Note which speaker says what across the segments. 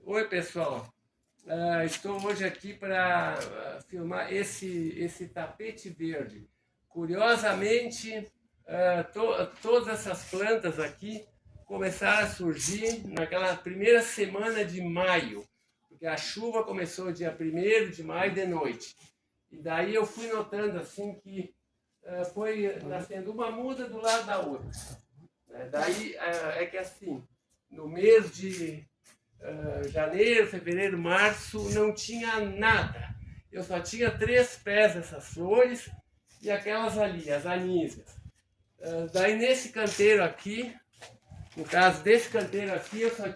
Speaker 1: Oi, pessoal. Estou hoje aqui para filmar esse tapete verde. Curiosamente, todas essas plantas aqui começaram a surgir naquela primeira semana de maio, porque a chuva começou dia 1º de maio de noite. E daí eu fui notando assim que foi nascendo uma muda do lado da outra. Daí é que assim, no mês de janeiro, fevereiro, março, não tinha nada. Eu só tinha 3 pés dessas flores e aquelas ali, as anísias. Daí nesse canteiro aqui, no caso desse canteiro aqui, eu só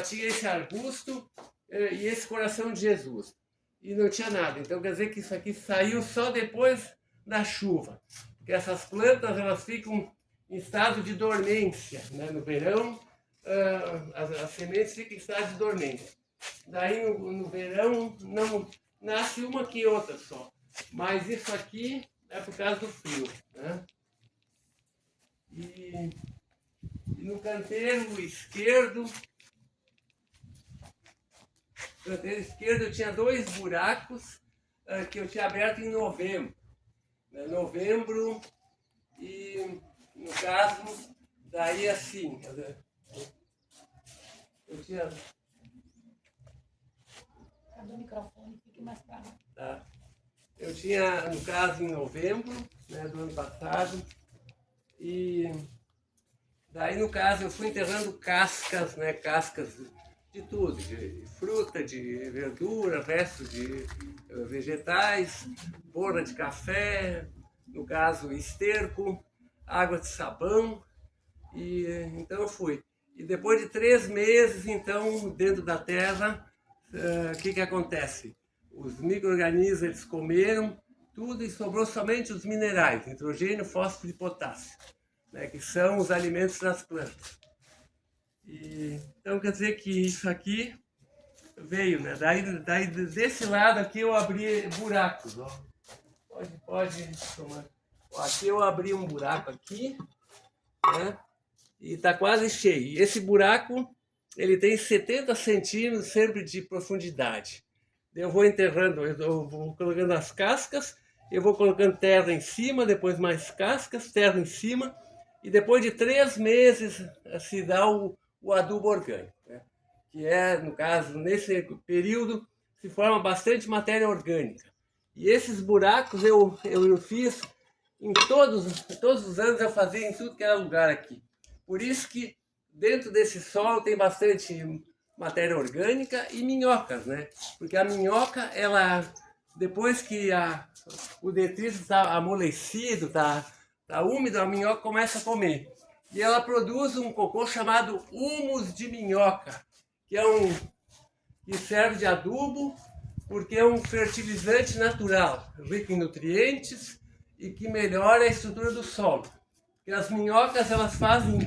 Speaker 1: tinha esse arbusto e esse coração de Jesus. E não tinha nada. Então quer dizer que isso aqui saiu só depois da chuva. Porque essas plantas elas ficam em estado de dormência, né? No verão, as sementes ficam em estado de dormência. Daí no verão não nasce uma que outra só. Mas isso aqui é por causa do frio, né? E no canteiro esquerdo eu tinha 2 buracos que eu tinha aberto em novembro. Né? Novembro e, no caso, daí assim, eu tinha...
Speaker 2: Cadê o microfone? Fique mais para lá.
Speaker 1: Tá. Eu tinha, no caso, em novembro, né, do ano passado, e daí, no caso, eu fui enterrando cascas, né, cascas de tudo, de fruta, de verdura, restos de vegetais, borra de café, no caso, esterco, água de sabão, e então eu fui. E depois de 3 meses, então, dentro da terra, o que acontece? Os micro-organismos eles comeram tudo e sobrou somente os minerais, nitrogênio, fósforo e potássio, né, que são os alimentos das plantas. Então quer dizer que isso aqui veio, né? Daí desse lado aqui eu abri buracos, ó. Pode tomar. Ó, aqui eu abri um buraco aqui, né? E está quase cheio. E esse buraco ele tem 70 centímetros sempre de profundidade. Eu vou enterrando, eu vou colocando as cascas, eu vou colocando terra em cima, depois mais cascas, terra em cima, e depois de 3 meses se dá o adubo orgânico, né? Que é, no caso, nesse período, se forma bastante matéria orgânica. E esses buracos eu fiz em todos os anos, eu fazia em tudo que era lugar aqui. Por isso que dentro desse solo tem bastante matéria orgânica e minhocas, né? Porque a minhoca, ela, depois que o detrito está amolecido, tá úmido, a minhoca começa a comer. E ela produz um cocô chamado humus de minhoca, que serve de adubo, porque é um fertilizante natural, rico em nutrientes e que melhora a estrutura do solo. Porque as minhocas elas fazem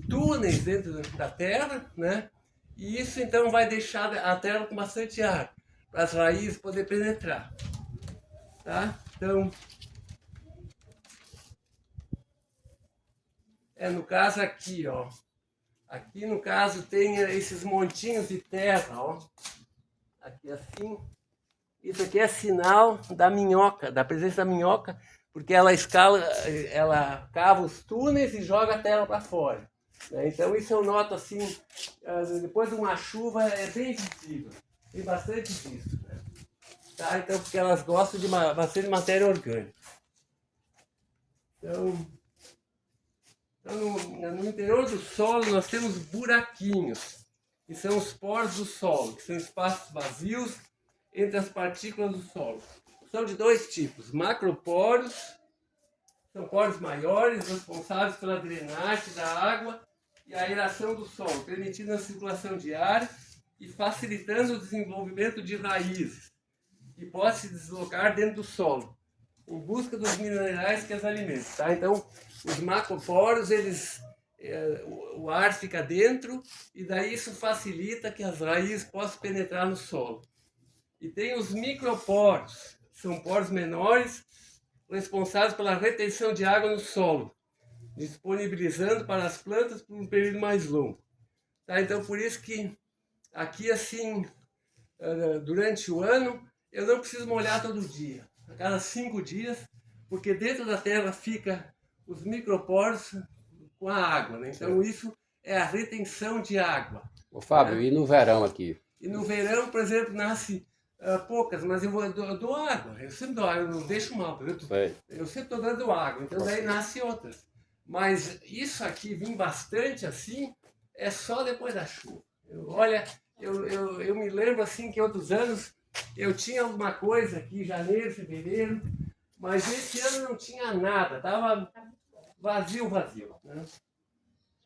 Speaker 1: túneis dentro da terra, né? E isso então vai deixar a terra com bastante ar, para as raízes poderem penetrar. Tá? Então, no caso aqui, ó. Aqui no caso tem esses montinhos de terra, ó. Aqui assim. Isso aqui é sinal da minhoca, da presença da minhoca, porque ela cava os túneis e joga a terra para fora. Então isso eu noto assim, depois de uma chuva é bem visível, tem bastante disso. Né? Tá? Então porque elas gostam de bastante matéria orgânica. Então no interior do solo nós temos buraquinhos, que são os poros do solo, que são espaços vazios entre as partículas do solo. São de 2 tipos, macroporos, são poros maiores, responsáveis pela drenagem da água e a aeração do solo, permitindo a circulação de ar e facilitando o desenvolvimento de raízes, que podem se deslocar dentro do solo, em busca dos minerais que as alimentam. Tá? Então, os macroporos, o ar fica dentro e daí isso facilita que as raízes possam penetrar no solo. E tem os microporos, são poros menores, responsáveis pela retenção de água no solo, disponibilizando para as plantas por um período mais longo. Tá? Então, por isso que aqui, assim, durante o ano, eu não preciso molhar todo dia. A cada 5 dias, porque dentro da terra fica os microporos com a água, né? Então, isso é a retenção de água.
Speaker 3: Ô Fábio,
Speaker 1: né?
Speaker 3: e no verão aqui?
Speaker 1: E no verão, por exemplo, nasce poucas, mas eu dou água. Eu sempre dou água, eu não deixo mal. Eu sempre estou dando água, então daí nasce outras. Mas isso aqui, vir bastante assim, é só depois da chuva. Olha, eu me lembro assim que outros anos eu tinha alguma coisa aqui, janeiro, fevereiro, mas esse ano não tinha nada, estava vazio. Né?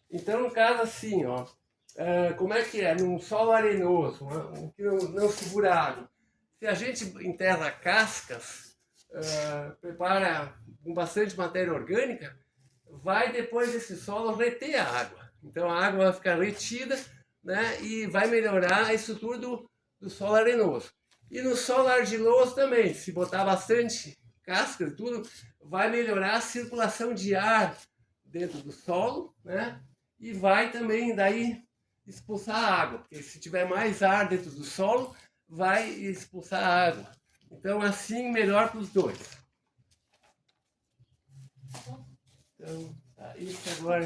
Speaker 1: Então, no caso assim, ó, como é que é? Num solo arenoso, que não segura água. Se a gente enterra cascas, prepara com bastante matéria orgânica, vai depois desse solo reter a água. Então a água vai ficar retida, né, e vai melhorar a estrutura do solo arenoso. E no solo argiloso também, se botar bastante cascas e tudo, vai melhorar a circulação de ar dentro do solo, né, e vai também daí expulsar a água, porque se tiver mais ar dentro do solo, vai expulsar a água. Então assim melhor para os dois. Então, isso agora.